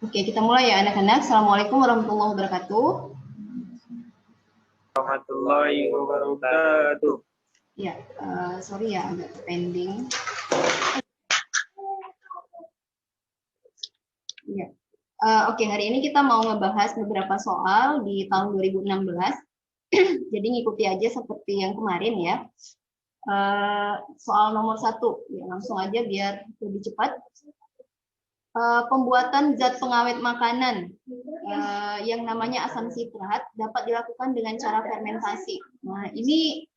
Oke, kita mulai ya anak-anak. Assalamualaikum warahmatullahi wabarakatuh. Warahmatullahi wabarakatuh. Ya, sorry ya agak pending. Ya. Oke, hari ini kita mau ngebahas beberapa soal di tahun 2016. Jadi ngikuti aja seperti yang kemarin ya. Soal nomor 1, ya, langsung aja biar lebih cepat. Pembuatan zat pengawet makanan yang namanya asam sitrat dapat dilakukan dengan cara fermentasi. Nah, ini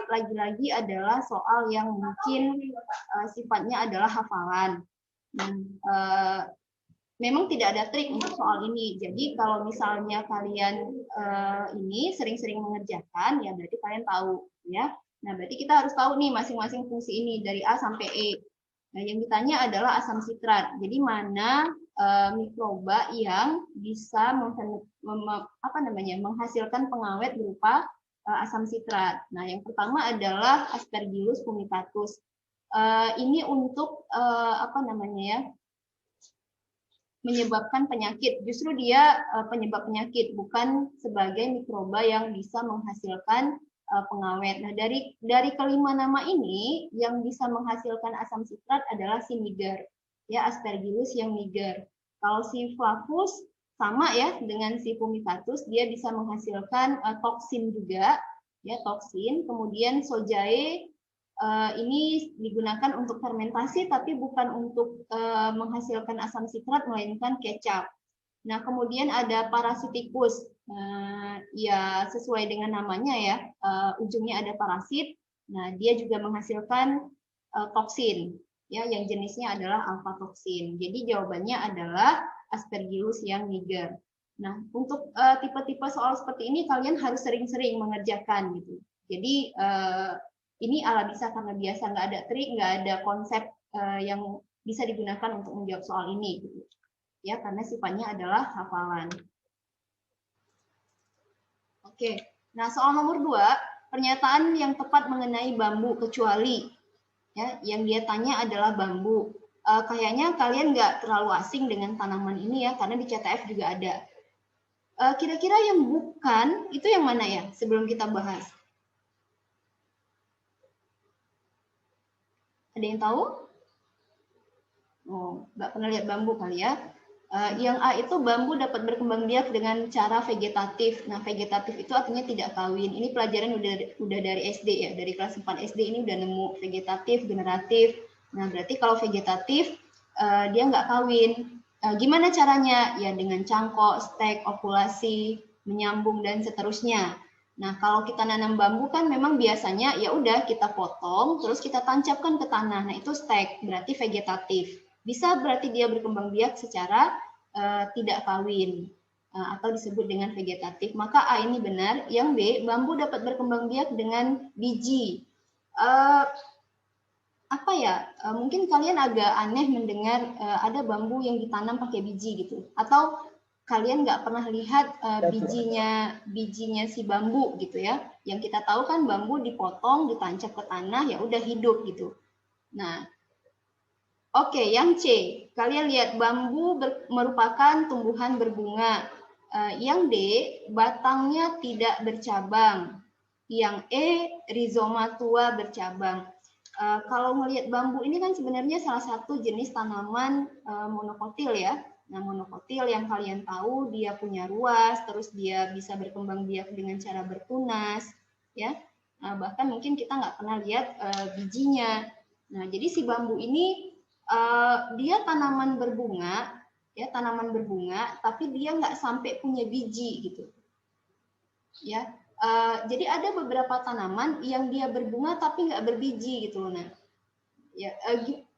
lagi-lagi adalah soal yang mungkin sifatnya adalah hafalan. Memang tidak ada trik untuk soal ini. Jadi kalau misalnya kalian ini sering-sering mengerjakan, ya berarti kalian tahu, ya. Nah, berarti kita harus tahu nih masing-masing fungsi ini dari A sampai E. Nah, yang ditanya adalah asam sitrat. Jadi mana mikroba yang bisa menghasilkan pengawet berupa asam sitrat. Nah, yang pertama adalah Aspergillus fumigatus. Ini untuk menyebabkan penyakit. Justru dia penyebab penyakit, bukan sebagai mikroba yang bisa menghasilkan pengawet. Nah, dari kelima nama ini yang bisa menghasilkan asam sitrat adalah si niger, ya, Aspergillus yang niger. Kalau si flavus sama ya dengan si fumigatus, dia bisa menghasilkan toksin juga, ya, toksin. Kemudian sojae ini digunakan untuk fermentasi tapi bukan untuk menghasilkan asam sitrat melainkan kecap. Nah, kemudian ada parasiticus. Ya sesuai dengan namanya ya, ujungnya ada parasit. Nah, dia juga menghasilkan toksin, ya, yang jenisnya adalah alpha toksin. Jadi jawabannya adalah Aspergillus yang niger. Nah, untuk tipe-tipe soal seperti ini kalian harus sering-sering mengerjakan gitu. Jadi ini ala bisa karena biasa, nggak ada trik, nggak ada konsep yang bisa digunakan untuk menjawab soal ini gitu. Ya, karena sifatnya adalah hafalan. Oke, nah soal nomor 2, pernyataan yang tepat mengenai bambu kecuali, ya, yang dia tanya adalah bambu. Kayaknya kalian nggak terlalu asing dengan tanaman ini ya, karena di CTF juga ada. Kira-kira yang bukan itu yang mana ya sebelum kita bahas? Ada yang tahu? Oh, nggak pernah lihat bambu kali ya. Yang A itu bambu dapat berkembang biak dengan cara vegetatif. Nah, vegetatif itu artinya tidak kawin. Ini pelajaran udah dari SD ya, dari kelas 4 SD ini udah nemu vegetatif, generatif. Nah, berarti kalau vegetatif dia nggak kawin. Gimana caranya? Ya dengan cangkok, stek, ovulasi, menyambung dan seterusnya. Nah, kalau kita nanam bambu kan memang biasanya ya udah kita potong terus kita tancapkan ke tanah. Nah, itu stek, berarti vegetatif. Bisa berarti dia berkembang biak secara tidak kawin atau disebut dengan vegetatif. Maka A ini benar. Yang B, bambu dapat berkembang biak dengan biji. Mungkin kalian agak aneh mendengar ada bambu yang ditanam pakai biji gitu. Atau kalian nggak pernah lihat bijinya si bambu gitu ya. Yang kita tahu kan bambu dipotong, ditancap ke tanah, ya udah hidup gitu. Nah, oke, yang C, kalian lihat bambu merupakan tumbuhan berbunga. Yang D, batangnya tidak bercabang. Yang E, rizoma tua bercabang. Kalau melihat bambu ini kan sebenarnya salah satu jenis tanaman monokotil ya. Nah, monokotil yang kalian tahu dia punya ruas, terus dia bisa berkembang biak dengan cara bertunas, ya. Nah, bahkan mungkin kita nggak pernah lihat bijinya. Nah, jadi si bambu ini dia tanaman berbunga, ya, tanaman berbunga, tapi dia nggak sampai punya biji gitu, ya. Jadi ada beberapa tanaman yang dia berbunga tapi nggak berbiji gitu, nah, ya,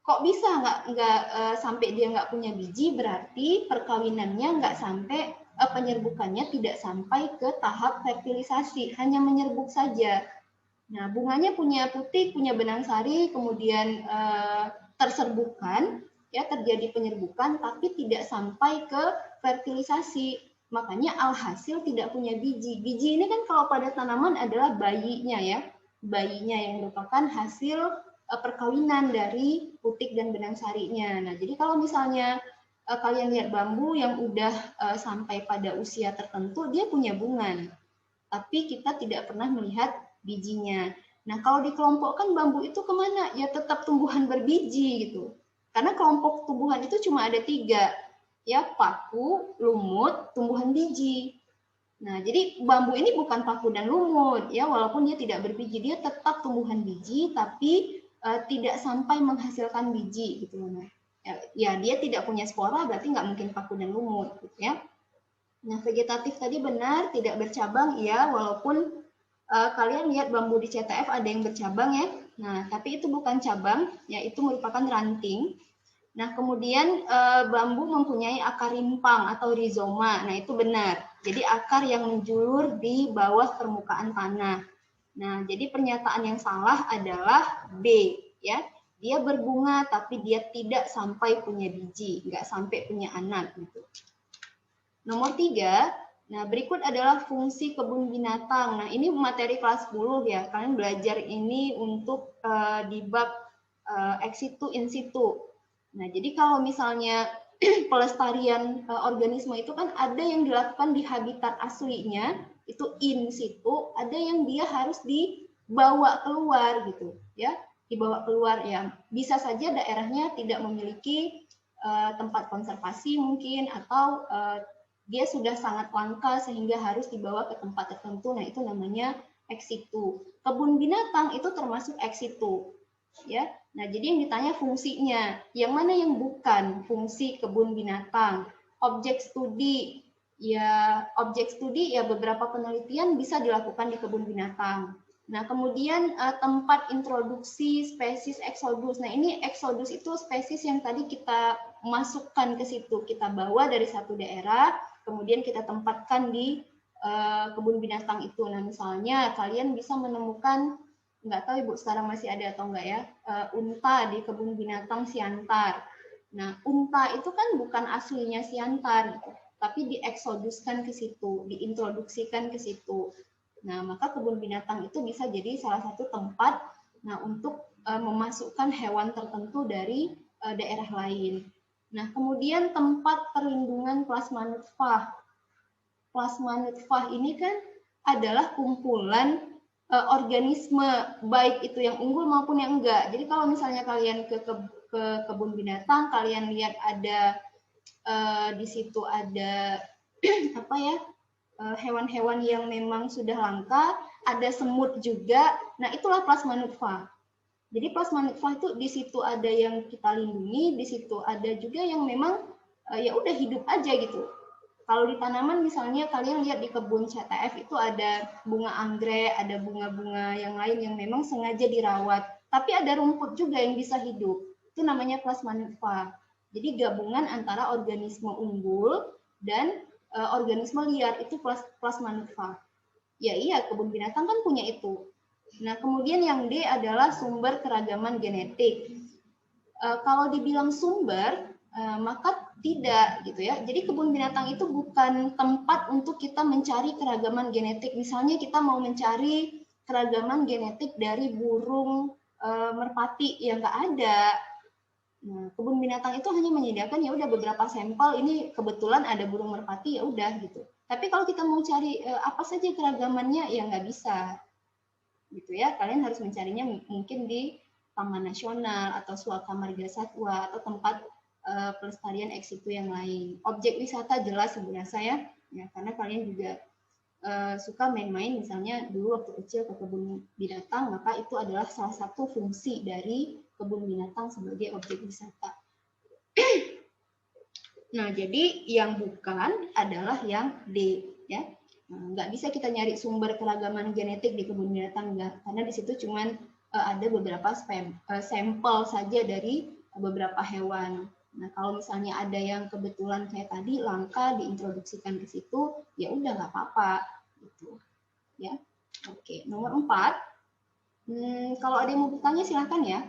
kok bisa nggak sampai dia nggak punya biji? Berarti perkawinannya nggak sampai, penyerbukannya tidak sampai ke tahap fertilisasi, hanya menyerbuk saja. Nah, bunganya punya putik, punya benang sari, kemudian terserbukan, ya, terjadi penyerbukan, tapi tidak sampai ke fertilisasi. Makanya alhasil tidak punya biji. Biji ini kan kalau pada tanaman adalah bayinya ya, bayinya yang merupakan hasil perkawinan dari putik dan benang sarinya. Nah, jadi kalau misalnya kalian lihat bambu yang udah sampai pada usia tertentu, dia punya bunga, tapi kita tidak pernah melihat bijinya. Nah, kalau dikelompokkan bambu itu kemana? Ya tetap tumbuhan berbiji gitu. Karena kelompok tumbuhan itu cuma ada 3, ya, paku, lumut, tumbuhan biji. Nah, jadi bambu ini bukan paku dan lumut, ya, walaupun dia tidak berbiji, dia tetap tumbuhan biji, tapi tidak sampai menghasilkan biji, gitu loh. Nah, ya dia tidak punya spora, berarti nggak mungkin paku dan lumut, gitu ya. Nah, vegetatif tadi benar, tidak bercabang, ya, walaupun kalian lihat bambu di CTF ada yang bercabang, ya. Nah, tapi itu bukan cabang, ya, itu merupakan ranting. Nah, kemudian bambu mempunyai akar rimpang atau rizoma. Nah, itu benar. Jadi akar yang menjulur di bawah permukaan tanah. Nah, jadi pernyataan yang salah adalah B, ya. Dia berbunga tapi dia tidak sampai punya biji, nggak sampai punya anak gitu. Nomor 3, nah berikut adalah fungsi kebun binatang. Nah, ini materi kelas 10 ya. Kalian belajar ini untuk di bab ex situ in situ. Nah, jadi kalau misalnya pelestarian organisme itu kan ada yang dilakukan di habitat aslinya, itu in situ, ada yang dia harus dibawa keluar gitu, ya, dibawa keluar ya. Bisa saja daerahnya tidak memiliki tempat konservasi mungkin, atau dia sudah sangat langka sehingga harus dibawa ke tempat tertentu. Nah, itu namanya ex situ. Kebun binatang itu termasuk ex situ. Ya, nah jadi yang ditanya fungsinya, yang mana yang bukan fungsi kebun binatang? Objek studi, ya beberapa penelitian bisa dilakukan di kebun binatang. Nah, kemudian tempat introduksi spesies eksodus. Nah, ini eksodus itu spesies yang tadi kita masukkan ke situ, kita bawa dari satu daerah, kemudian kita tempatkan di kebun binatang itu. Nah, misalnya kalian bisa menemukan, nggak tahu Ibu sekarang masih ada atau enggak ya, unta di kebun binatang Siantar. Nah, unta itu kan bukan aslinya Siantar, gitu, tapi dieksoduskan ke situ, diintroduksikan ke situ. Nah, maka kebun binatang itu bisa jadi salah satu tempat untuk memasukkan hewan tertentu dari daerah lain. Nah, kemudian tempat perlindungan plasma nutfah ini kan adalah kumpulan organisme, baik itu yang unggul maupun yang enggak. Jadi kalau misalnya kalian ke kebun binatang, kalian lihat ada di situ ada apa ya, hewan-hewan yang memang sudah langka, ada semut juga. Nah, itulah plasma nutfah. Jadi plasma nutfah itu di situ ada yang kita lindungi, di situ ada juga yang memang ya udah hidup aja gitu. Kalau di tanaman misalnya kalian lihat di kebun CTF itu ada bunga anggrek, ada bunga-bunga yang lain yang memang sengaja dirawat. Tapi ada rumput juga yang bisa hidup. Itu namanya plasma nutfah. Jadi gabungan antara organisme unggul dan organisme liar, itu plasma nutfah. Ya iya, kebun binatang kan punya itu. Nah, kemudian yang D adalah sumber keragaman genetik. Kalau dibilang sumber, maka tidak gitu ya. Jadi kebun binatang itu bukan tempat untuk kita mencari keragaman genetik. Misalnya kita mau mencari keragaman genetik dari burung merpati, yang nggak ada. Nah, kebun binatang itu hanya menyediakan ya udah beberapa sampel, ini kebetulan ada burung merpati, ya udah gitu. Tapi kalau kita mau cari apa saja keragamannya, ya nggak bisa gitu ya. Kalian harus mencarinya mungkin di Taman Nasional atau Suaka Marga Satwa atau tempat pelestarian ex situ yang lain. Objek wisata jelas sebenarnya saya, ya karena kalian juga suka main-main, misalnya dulu waktu kecil ke kebun binatang, maka itu adalah salah satu fungsi dari kebun binatang sebagai objek wisata. Nah, jadi yang bukan adalah yang D, ya. Nah, nggak bisa kita nyari sumber keragaman genetik di kebun binatang, enggak, karena di situ cuman ada beberapa sampel saja dari beberapa hewan. Nah, kalau misalnya ada yang kebetulan kayak tadi langka diintroduksikan ke situ, ya udah nggak apa-apa gitu. Ya. Oke, nomor 4. Kalau ada yang mau bertanya silakan ya.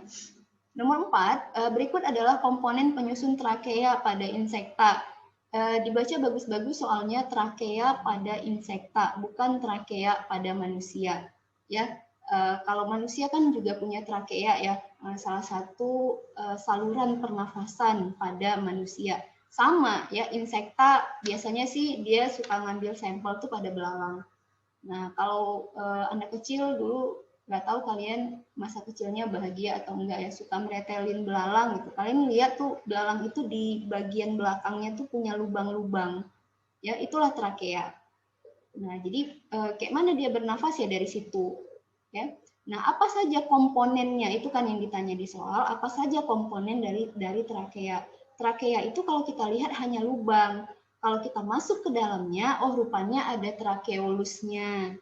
Nomor 4, berikut adalah komponen penyusun trakea pada insekta. Dibaca bagus-bagus soalnya trakea pada insekta, bukan trakea pada manusia. Ya, kalau manusia kan juga punya trakea ya, salah satu saluran pernafasan pada manusia. Sama ya, insekta biasanya sih dia suka ngambil sampel tuh pada belalang. Nah, kalau anak kecil dulu nggak tahu kalian masa kecilnya bahagia atau enggak ya, suka meretelin belalang gitu. Kalian lihat tuh belalang itu di bagian belakangnya tuh punya lubang-lubang. Ya, itulah trakea. Nah, jadi kayak mana dia bernafas ya dari situ, ya. Nah, apa saja komponennya itu kan yang ditanya di soal, apa saja komponen dari trakea? Trakea itu kalau kita lihat hanya lubang. Kalau kita masuk ke dalamnya, oh rupanya ada trakeolusnya.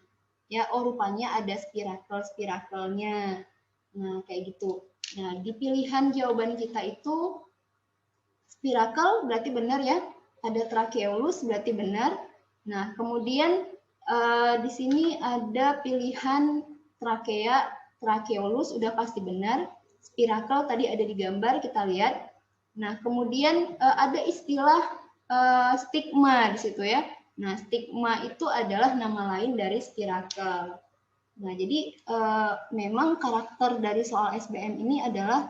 Ya, oh rupanya ada spirakel-spirakelnya. Nah, kayak gitu. Nah, di pilihan jawaban kita itu spirakel berarti benar ya. Ada trakeolus berarti benar. Nah, kemudian di sini ada pilihan trakea, trakeolus udah pasti benar. Spirakel tadi ada di gambar, kita lihat. Nah, kemudian ada istilah stigma di situ ya. Nah, stigma itu adalah nama lain dari spirakel. Nah, jadi memang karakter dari soal SBM ini adalah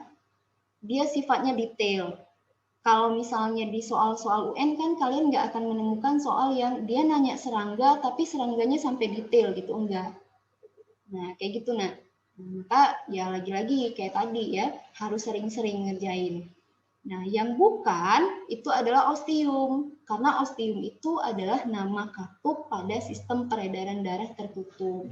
dia sifatnya detail. Kalau misalnya di soal-soal UN kan kalian nggak akan menemukan soal yang dia nanya serangga tapi serangganya sampai detail gitu, enggak. Nah, kayak gitu nah. Maka ya lagi-lagi kayak tadi ya, harus sering-sering ngerjain. Nah, yang bukan itu adalah ostium. Karena ostium itu adalah nama katup pada sistem peredaran darah tertutup.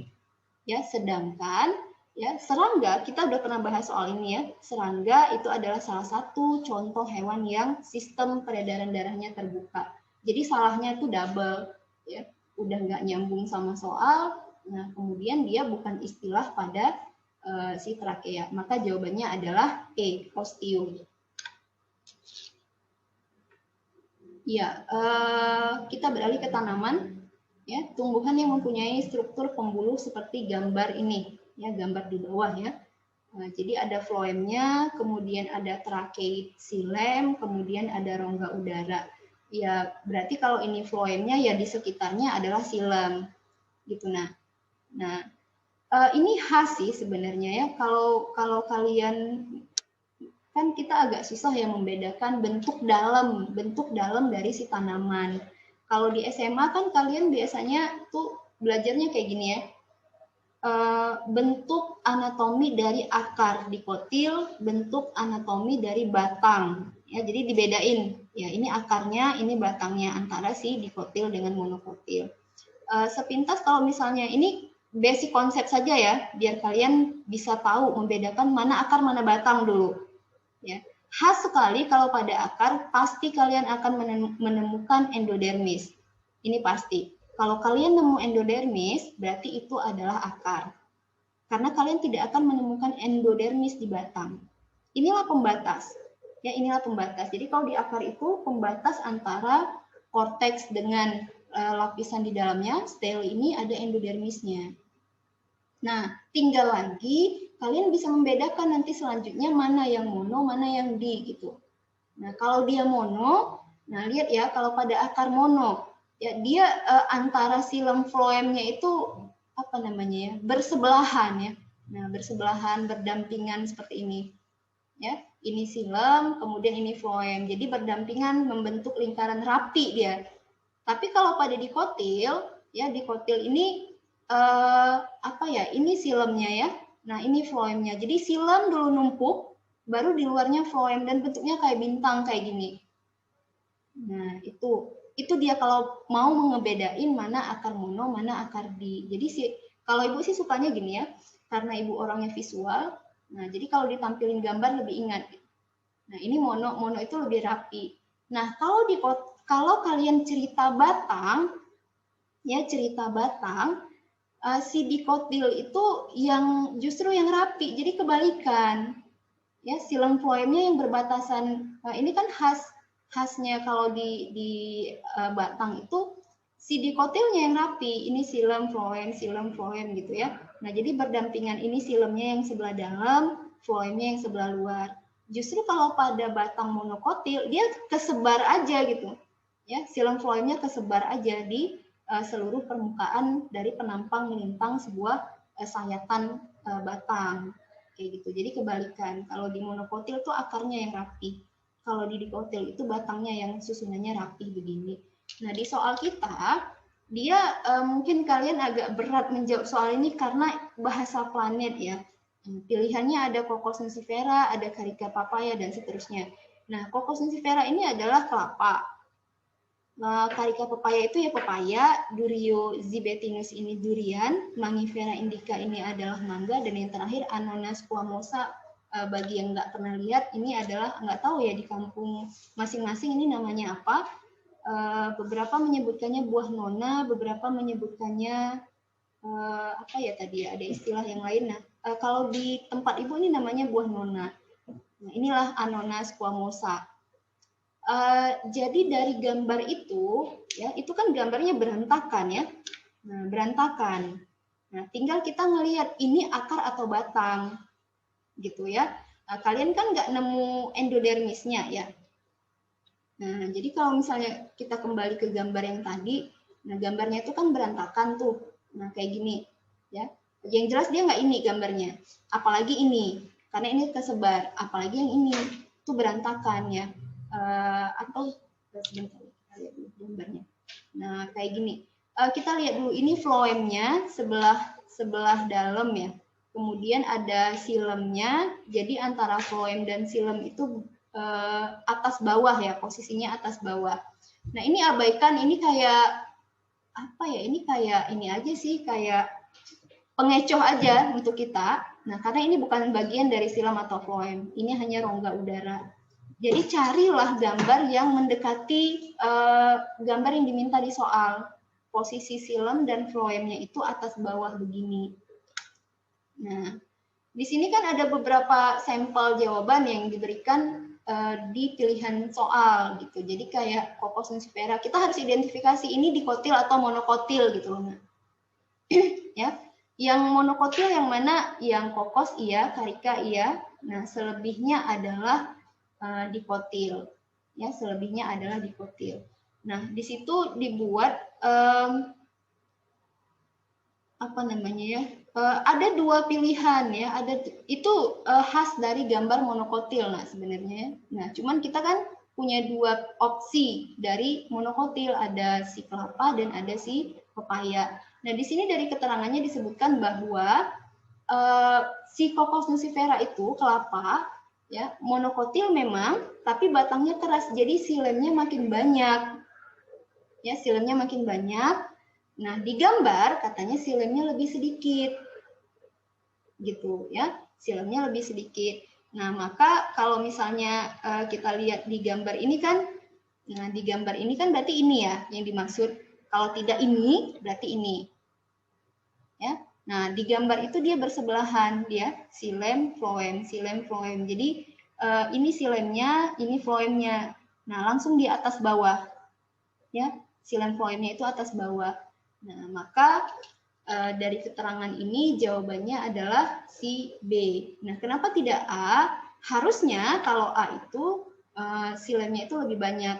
Ya, sedangkan ya serangga, kita udah pernah bahas soal ini ya. Serangga itu adalah salah satu contoh hewan yang sistem peredaran darahnya terbuka. Jadi salahnya itu double ya. Udah nggak nyambung sama soal. Nah, kemudian dia bukan istilah pada si trakea. Maka jawabannya adalah E, ostium. Ya, kita beralih ke tanaman. Ya, tumbuhan yang mempunyai struktur pembuluh seperti gambar ini, ya gambar di bawah ya. Nah, jadi ada floemnya, kemudian ada tracheid xilem, kemudian ada rongga udara. Ya, berarti kalau ini floemnya ya di sekitarnya adalah xilem, gitu. Nah, ini khas sih sebenarnya ya. Kalau kalian kan kita agak susah ya membedakan bentuk dalam dari si tanaman. Kalau di SMA kan kalian biasanya tuh belajarnya kayak gini ya, bentuk anatomi dari akar dikotil, bentuk anatomi dari batang. Ya, jadi dibedain. Ya, ini akarnya, ini batangnya antara si dikotil dengan monokotil. Sepintas kalau misalnya ini basic konsep saja ya, biar kalian bisa tahu membedakan mana akar mana batang dulu. Ya. Khas sekali kalau pada akar pasti kalian akan menemukan endodermis. Ini pasti. Kalau kalian nemu endodermis, berarti itu adalah akar. Karena kalian tidak akan menemukan endodermis di batang. Inilah pembatas. Ya, inilah pembatas. Jadi kalau di akar itu pembatas antara korteks dengan lapisan di dalamnya, stel ini ada endodermisnya. Nah, tinggal lagi kalian bisa membedakan nanti selanjutnya mana yang mono, mana yang di gitu. Nah, kalau dia mono, nah lihat ya kalau pada akar mono, ya dia antara xilem floemnya itu apa namanya ya, bersebelahan ya. Nah, bersebelahan, berdampingan seperti ini. Ya, ini xilem, kemudian ini floem. Jadi berdampingan membentuk lingkaran rapi dia. Tapi kalau pada dikotil, ya dikotil ini apa ya? Ini xilem-nya ya. Nah, ini floemnya. Jadi xilem dulu numpuk, baru di luarnya floem dan bentuknya kayak bintang kayak gini. Nah, itu dia kalau mau ngebedain mana akar mono, mana akar di. Jadi kalau ibu sih sukanya gini ya, karena ibu orangnya visual. Nah, jadi kalau ditampilin gambar lebih ingat. Nah, ini mono itu lebih rapi. Nah, kalau kalian cerita batang, ya cerita batang, si dikotil itu yang justru yang rapi, jadi kebalikan. Ya, xilem floemnya yang berbatasan. Ini kan khasnya kalau di batang itu si dikotilnya yang rapi. Ini xilem floem gitu ya. Nah, jadi berdampingan ini xilemnya yang sebelah dalam, floemnya yang sebelah luar. Justru kalau pada batang monokotil dia kesebar aja gitu. Ya, xilem floemnya kesebar aja di seluruh permukaan dari penampang melintang sebuah sayatan batang kayak gitu. Jadi kebalikan. Kalau di monokotil tuh akarnya yang rapi. Kalau di dikotil itu batangnya yang susunannya rapi begini. Nah, di soal kita, dia mungkin kalian agak berat menjawab soal ini karena bahasa planet ya. Pilihannya ada Cocos nucifera, ada Carica papaya, dan seterusnya. Nah, Cocos nucifera ini adalah kelapa. Carica papaya itu ya pepaya, Durio zibetinus ini durian, Mangifera indica ini adalah mangga, dan yang terakhir Anonas squamosa, bagi yang nggak pernah lihat, ini adalah nggak tahu ya di kampung masing-masing ini namanya apa. Beberapa menyebutkannya buah nona, beberapa menyebutkannya apa ya tadi ya, ada istilah yang lain. Nah, kalau di tempat ibu ini namanya buah nona. Nah, inilah Anonas squamosa. Jadi dari gambar itu, ya itu kan gambarnya berantakan ya. Nah, berantakan. Nah, tinggal kita ngelihat ini akar atau batang, gitu ya. Kalian kan nggak nemu endodermisnya ya. Nah, jadi kalau misalnya kita kembali ke gambar yang tadi, nah gambarnya itu kan berantakan tuh. Nah, kayak gini, ya. Yang jelas dia nggak ini gambarnya. Apalagi ini, karena ini tersebar. Apalagi yang ini, itu berantakan ya. Atau sebentar kita lihat dulu gambarnya. Nah, kayak gini. Kita lihat dulu ini floemnya sebelah dalam ya. Kemudian ada silemnya. Jadi antara floem dan silem itu atas bawah ya, posisinya atas bawah. Nah, ini abaikan, ini kayak apa ya? Ini kayak ini aja sih, kayak pengecoh aja untuk kita. Nah, karena ini bukan bagian dari silem atau floem. Ini hanya rongga udara. Jadi carilah gambar yang mendekati gambar yang diminta di soal. Posisi silem dan floemnya itu atas bawah begini. Nah, di sini kan ada beberapa sampel jawaban yang diberikan di pilihan soal gitu. Jadi kayak Cocos nucifera, kita harus identifikasi ini dikotil atau monokotil gitu loh. Ya, yang monokotil yang mana? Yang Cocos iya, Carica iya. Nah, selebihnya adalah dikotil. Ya, selebihnya adalah dikotil. Nah, di situ dibuat apa namanya ya? Ada dua pilihan ya. Ada itu khas dari gambar monokotil nah sebenarnya. Nah, cuman kita kan punya dua opsi dari monokotil, ada si kelapa dan ada si pepaya. Nah, di sini dari keterangannya disebutkan bahwa si Cocos nucifera itu kelapa ya, monokotil memang, tapi batangnya keras, jadi silemnya makin banyak. Ya, silemnya makin banyak. Nah, di gambar katanya silemnya lebih sedikit. Gitu ya, silemnya lebih sedikit. Nah, maka kalau misalnya kita lihat di gambar ini kan, nah di gambar ini kan berarti ini ya yang dimaksud. Kalau tidak ini, berarti ini. Ya. Nah, di gambar itu dia bersebelahan, dia silem, floem, silem, floem. Jadi ini silemnya, ini floemnya. Nah, langsung di atas bawah. Ya, silem floemnya itu atas bawah. Nah, maka dari keterangan ini jawabannya adalah si B. Nah, kenapa tidak A? Harusnya kalau A itu silemnya itu lebih banyak.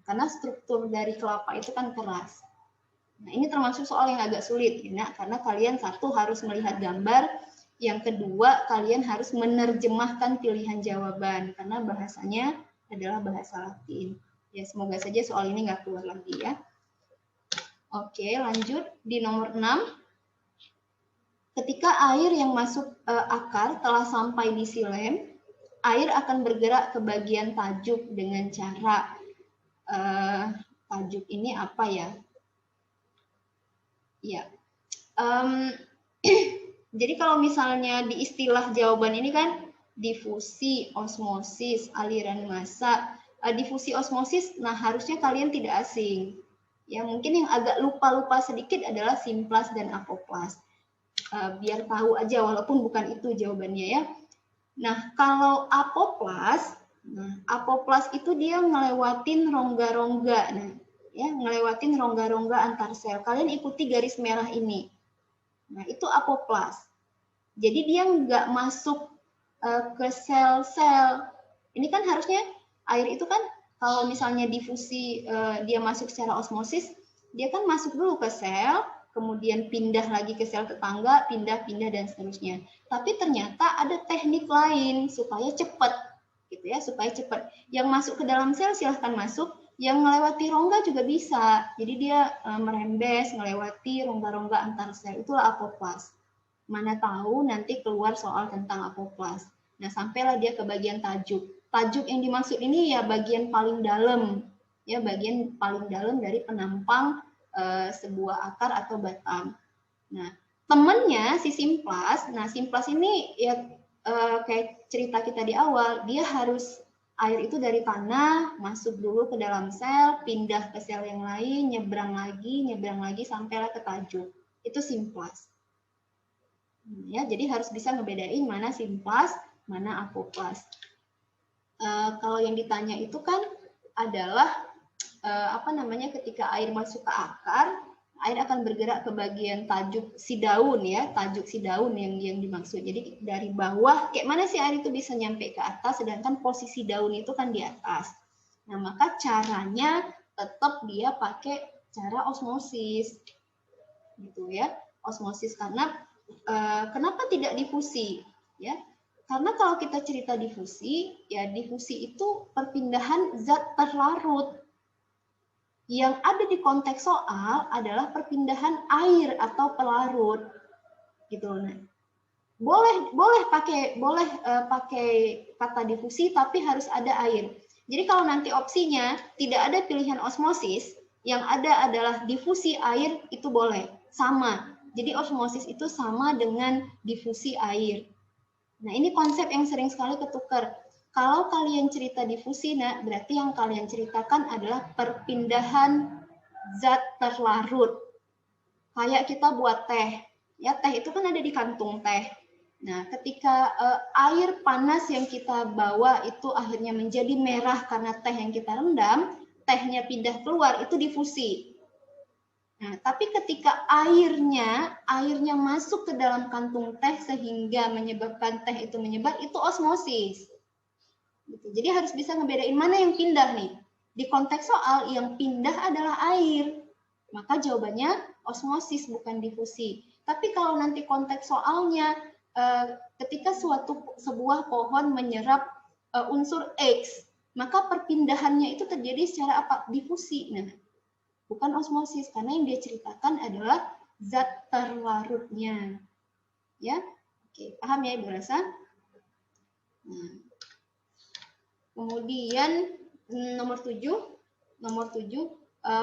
Karena struktur dari kelapa itu kan keras. Nah, ini termasuk soal yang agak sulit, ya, karena kalian satu harus melihat gambar, yang kedua kalian harus menerjemahkan pilihan jawaban, karena bahasanya adalah bahasa Latin. Ya, semoga saja soal ini nggak keluar lagi ya. Oke, lanjut di nomor 6. Ketika air yang masuk akar telah sampai di silem, air akan bergerak ke bagian tajuk dengan cara tajuk ini apa ya? Ya, jadi kalau misalnya di istilah jawaban ini kan difusi, osmosis, aliran massa. Difusi osmosis, nah harusnya kalian tidak asing. Ya, mungkin yang agak lupa-lupa sedikit adalah simplas dan apoplas. Biar tahu aja walaupun bukan itu jawabannya ya. Nah, kalau apoplas, itu dia ngelewatin rongga-rongga. Nah, ya, ngelewatin rongga-rongga antar sel. Kalian ikuti garis merah ini. Nah, itu apoplas. Jadi dia nggak masuk ke sel-sel. Ini kan harusnya air itu kan kalau misalnya difusi dia masuk secara osmosis, dia kan masuk dulu ke sel, kemudian pindah lagi ke sel tetangga, pindah dan seterusnya. Tapi ternyata ada teknik lain supaya cepat gitu ya, supaya cepat. Yang masuk ke dalam sel silahkan masuk, yang melewati rongga juga bisa. Jadi dia merembes, melewati rongga-rongga antar sel, itulah apoplas. Mana tahu nanti keluar soal tentang apoplas. Nah, sampailah dia ke bagian tajuk. Tajuk yang dimaksud ini ya bagian paling dalam, ya bagian paling dalam dari penampang sebuah akar atau batang. Nah, temennya si simplas, nah simplas ini ya kayak cerita kita di awal, dia harus air itu dari tanah masuk dulu ke dalam sel, pindah ke sel yang lain, nyebrang lagi sampailah ke tajuk. Itu simplas. Ya, jadi harus bisa ngebedain mana simplas, mana apoplas. Kalau yang ditanya itu kan adalah ketika air masuk ke akar, air akan bergerak ke bagian tajuk si daun ya, tajuk si daun yang dimaksud. Jadi dari bawah, kayak mana sih air itu bisa nyampe ke atas, sedangkan posisi daun itu kan di atas. Nah, maka caranya tetap dia pakai cara osmosis, gitu ya, osmosis. Karena kenapa tidak difusi? Ya, karena kalau kita cerita difusi, ya difusi itu perpindahan zat terlarut. Yang ada di konteks soal adalah perpindahan air atau pelarut, gitu. Nah, boleh pakai kata difusi, tapi harus ada air. Jadi kalau nanti opsinya tidak ada pilihan osmosis, yang ada adalah difusi air, itu boleh, sama. Jadi osmosis itu sama dengan difusi air. Nah, ini konsep yang sering sekali ketukar. Kalau kalian cerita difusi, nah berarti yang kalian ceritakan adalah perpindahan zat terlarut. Kayak kita buat teh, ya teh itu kan ada di kantung teh. Nah, ketika air panas yang kita bawa itu akhirnya menjadi merah karena teh yang kita rendam, tehnya pindah keluar, itu difusi. Nah, tapi ketika airnya masuk ke dalam kantung teh sehingga menyebabkan teh itu menyebar, itu osmosis. Gitu. Jadi harus bisa ngebedain mana yang pindah nih. Di konteks soal yang pindah adalah air. Maka jawabannya osmosis bukan difusi. Tapi kalau nanti konteks soalnya ketika sebuah pohon menyerap unsur X, maka perpindahannya itu terjadi secara apa? Difusi. Nah, bukan osmosis, karena yang dia ceritakan adalah zat terlarutnya. Ya, oke, paham ya Ibu Rasa? Nah, kemudian nomor 7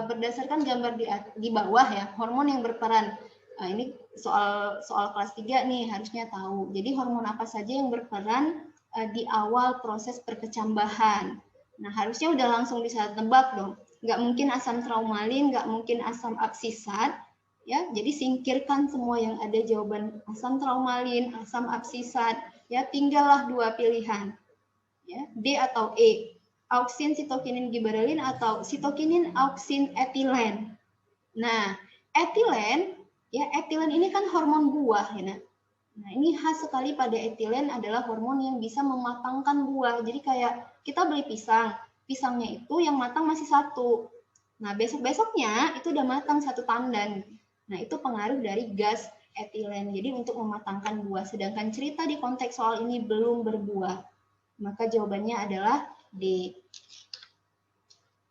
berdasarkan gambar di bawah ya, hormon yang berperan. Nah, ini soal kelas 3 nih harusnya tahu. Jadi hormon apa saja yang berperan di awal proses perkecambahan. Nah, harusnya udah langsung bisa tebak dong. Nggak mungkin asam traumalin, nggak mungkin asam absisat. Ya, jadi singkirkan semua yang ada jawaban asam traumalin, asam absisat. Ya, tinggallah dua pilihan. Ya, D atau E, auksin sitokinin giberelin atau sitokinin auksin etilen. Nah, etilen ini kan hormon buah ya. Nah, ini khas sekali pada etilen adalah hormon yang bisa mematangkan buah. Jadi kayak kita beli pisang, pisangnya itu yang matang masih satu. Nah, besok-besoknya itu udah matang satu tandan. Nah, itu pengaruh dari gas etilen. Jadi untuk mematangkan buah, sedangkan cerita di konteks soal ini belum berbuah. Maka jawabannya adalah D.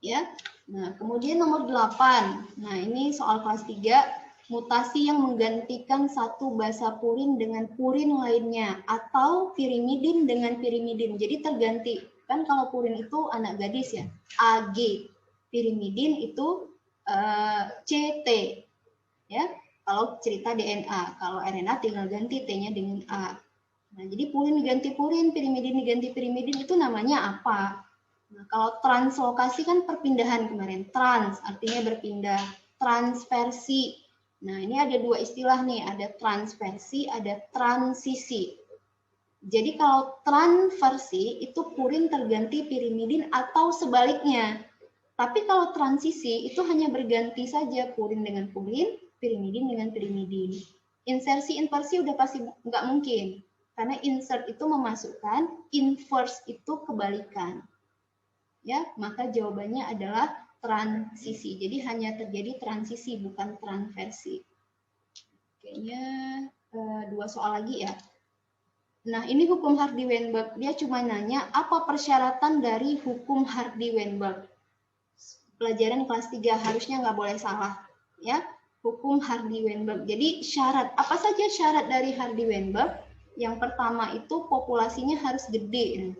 Ya. Nah, kemudian nomor 8. Nah, ini soal kelas 3, mutasi yang menggantikan satu basa purin dengan purin lainnya atau pirimidin dengan pirimidin. Jadi terganti. Kan kalau purin itu anak gadis ya, AG. Pirimidin itu CT. Ya. Kalau cerita DNA, kalau RNA tinggal ganti T-nya dengan A. Nah, jadi purin diganti purin, pirimidin diganti pirimidin itu namanya apa? Nah, kalau translokasi kan perpindahan kemarin. Trans artinya berpindah, transversi. Nah, ini ada dua istilah nih, ada transversi, ada transisi. Jadi kalau transversi itu purin terganti pirimidin atau sebaliknya. Tapi kalau transisi itu hanya berganti saja purin dengan purin, pirimidin dengan pirimidin. Insersi inversi udah pasti nggak mungkin. Karena insert itu memasukkan, inverse itu kebalikan. Ya, maka jawabannya adalah transisi. Jadi hanya terjadi transisi, bukan transversi. Kayaknya 2 soal lagi ya. Nah, ini hukum Hardy-Weinberg. Dia cuma nanya apa persyaratan dari hukum Hardy-Weinberg. Pelajaran kelas 3 harusnya nggak boleh salah. Ya, hukum Hardy-Weinberg. Jadi syarat, apa saja syarat dari Hardy-Weinberg? Yang pertama itu populasinya harus gede.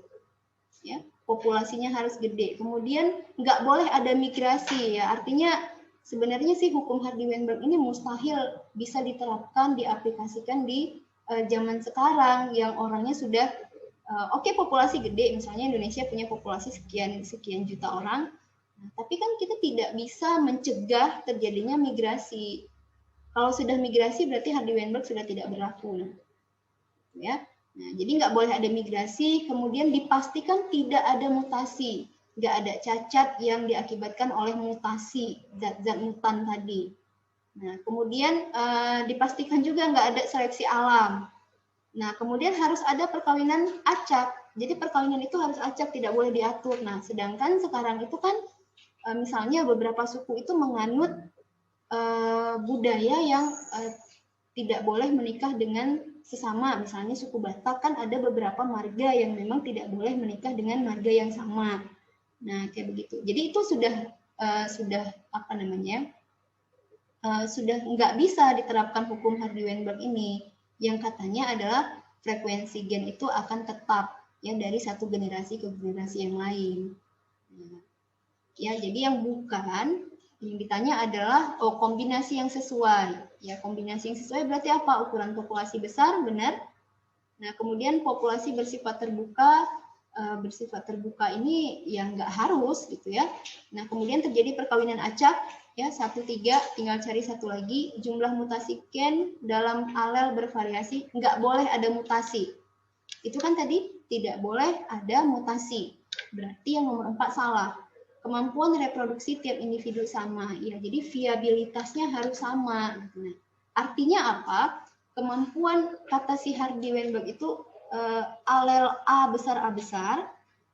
Ya, populasinya harus gede. Kemudian nggak boleh ada migrasi. Ya, artinya sebenarnya sih hukum Hardy-Weinberg ini mustahil bisa diterapkan, diaplikasikan di zaman sekarang yang orangnya sudah oke, populasi gede, misalnya Indonesia punya populasi sekian juta orang, nah, tapi kan kita tidak bisa mencegah terjadinya migrasi. Kalau sudah migrasi berarti Hardy-Weinberg sudah tidak berlaku, ya. Nah, jadi nggak boleh ada migrasi, kemudian dipastikan tidak ada mutasi, nggak ada cacat yang diakibatkan oleh mutasi zat-zat mutan tadi. Nah, kemudian dipastikan juga nggak ada seleksi alam. Nah, kemudian harus ada perkawinan acak. Jadi perkawinan itu harus acak, tidak boleh diatur. Nah, sedangkan sekarang itu kan misalnya beberapa suku itu menganut budaya yang tidak boleh menikah dengan sesama. Misalnya suku Batak kan ada beberapa marga yang memang tidak boleh menikah dengan marga yang sama. Nah, kayak begitu. Jadi itu sudah apa namanya? Sudah nggak bisa diterapkan hukum Hardy-Weinberg ini, yang katanya adalah frekuensi gen itu akan tetap ya dari satu generasi ke generasi yang lain. Ya, jadi yang ditanya adalah kombinasi yang sesuai. Ya, kombinasi yang sesuai berarti apa? Ukuran populasi besar, benar. Nah, kemudian populasi bersifat terbuka ini yang nggak harus gitu ya. Nah, kemudian terjadi perkawinan acak ya 1-3, tinggal cari satu lagi. Jumlah mutasi gen dalam alel bervariasi, nggak boleh ada mutasi. Itu kan tadi tidak boleh ada mutasi. Berarti yang nomor 4 salah. Kemampuan reproduksi tiap individu sama. Ya, jadi viabilitasnya harus sama. Nah, artinya apa? Kemampuan kata si Hardy-Weinberg itu alel A besar,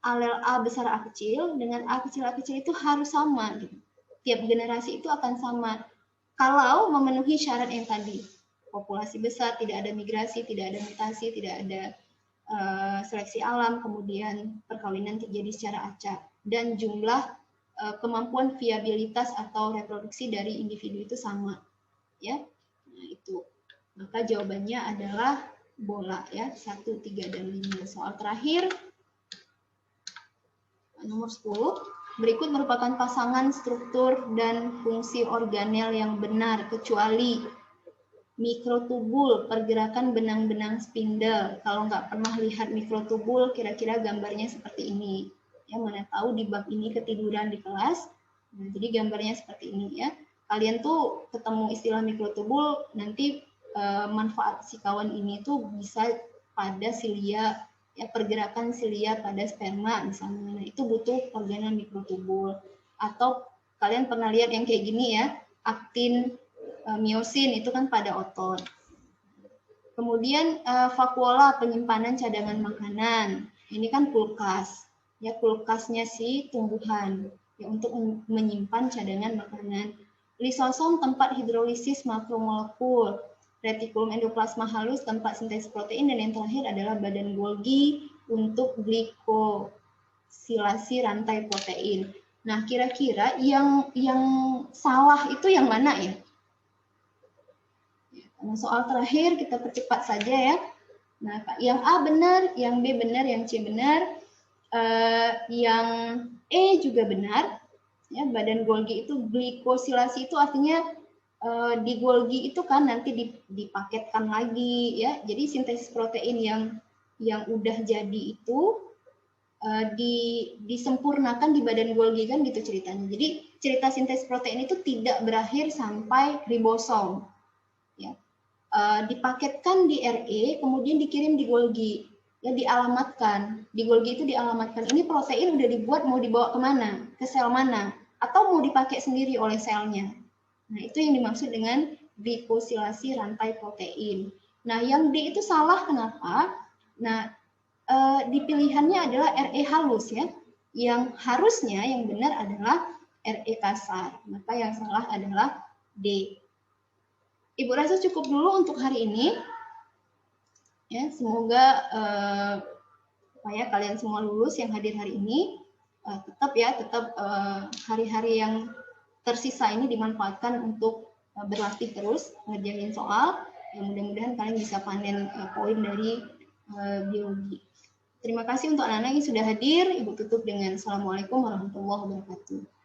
alel A besar A kecil dengan A kecil itu harus sama. Gitu. Tiap generasi itu akan sama. Kalau memenuhi syarat yang tadi, populasi besar, tidak ada migrasi, tidak ada mutasi, tidak ada seleksi alam, kemudian perkawinan terjadi secara acak, dan jumlah kemampuan viabilitas atau reproduksi dari individu itu sama. Ya, nah itu. Maka jawabannya adalah bola ya, 1, 3, dan 5. Soal terakhir nomor 10. Berikut merupakan pasangan struktur dan fungsi organel yang benar kecuali mikrotubul, pergerakan benang-benang spindle. Kalau nggak pernah lihat mikrotubul, kira-kira gambarnya seperti ini. Ya, mana tahu di bab ini ketiduran di kelas. Nah, jadi gambarnya seperti ini ya. Kalian tuh ketemu istilah mikrotubul, nanti manfaat si kawan ini tuh bisa pada silia, ya pergerakan silia pada sperma misalnya. Nah, itu butuh organel mikrotubul. Atau kalian pernah lihat yang kayak gini ya, aktin, miosin itu kan pada otot. Kemudian vakuola, penyimpanan cadangan makanan. Ini kan kulkas. Ya, kulkasnya si tumbuhan ya untuk menyimpan cadangan makanan. Lisosom, tempat hidrolisis makromolekul. Retikulum endoplasma halus, tempat sintesis protein, dan yang terakhir adalah badan Golgi untuk glikosilasi rantai protein. Nah, kira-kira yang salah itu yang mana ya? Nah, soal terakhir kita percepat saja ya. Nah, yang A benar, yang B benar, yang C benar, yang E juga benar. Ya, badan Golgi itu glikosilasi itu artinya di Golgi itu kan nanti dipaketkan lagi ya. Jadi sintesis protein yang udah jadi itu disempurnakan di badan Golgi kan gitu ceritanya. Jadi cerita sintesis protein itu tidak berakhir sampai ribosom. Ya. Dipaketkan di RE, kemudian dikirim di Golgi, ya dialamatkan. Di Golgi itu dialamatkan, ini protein udah dibuat, mau dibawa kemana? Ke sel mana? Atau mau dipakai sendiri oleh selnya? Nah, itu yang dimaksud dengan glikosilasi rantai protein. Nah, yang D itu salah kenapa? Nah, di pilihannya adalah RE halus ya. Yang harusnya, yang benar adalah RE kasar. Maka yang salah adalah D. Ibu rasa cukup dulu untuk hari ini. Ya, semoga kalian semua lulus yang hadir hari ini. Tetap hari-hari yang tersisa ini dimanfaatkan untuk berlatih terus, ngerjain soal. Mudah-mudahan kalian bisa panen poin dari biologi. Terima kasih untuk anak-anak yang sudah hadir. Ibu tutup dengan Assalamualaikum warahmatullahi wabarakatuh.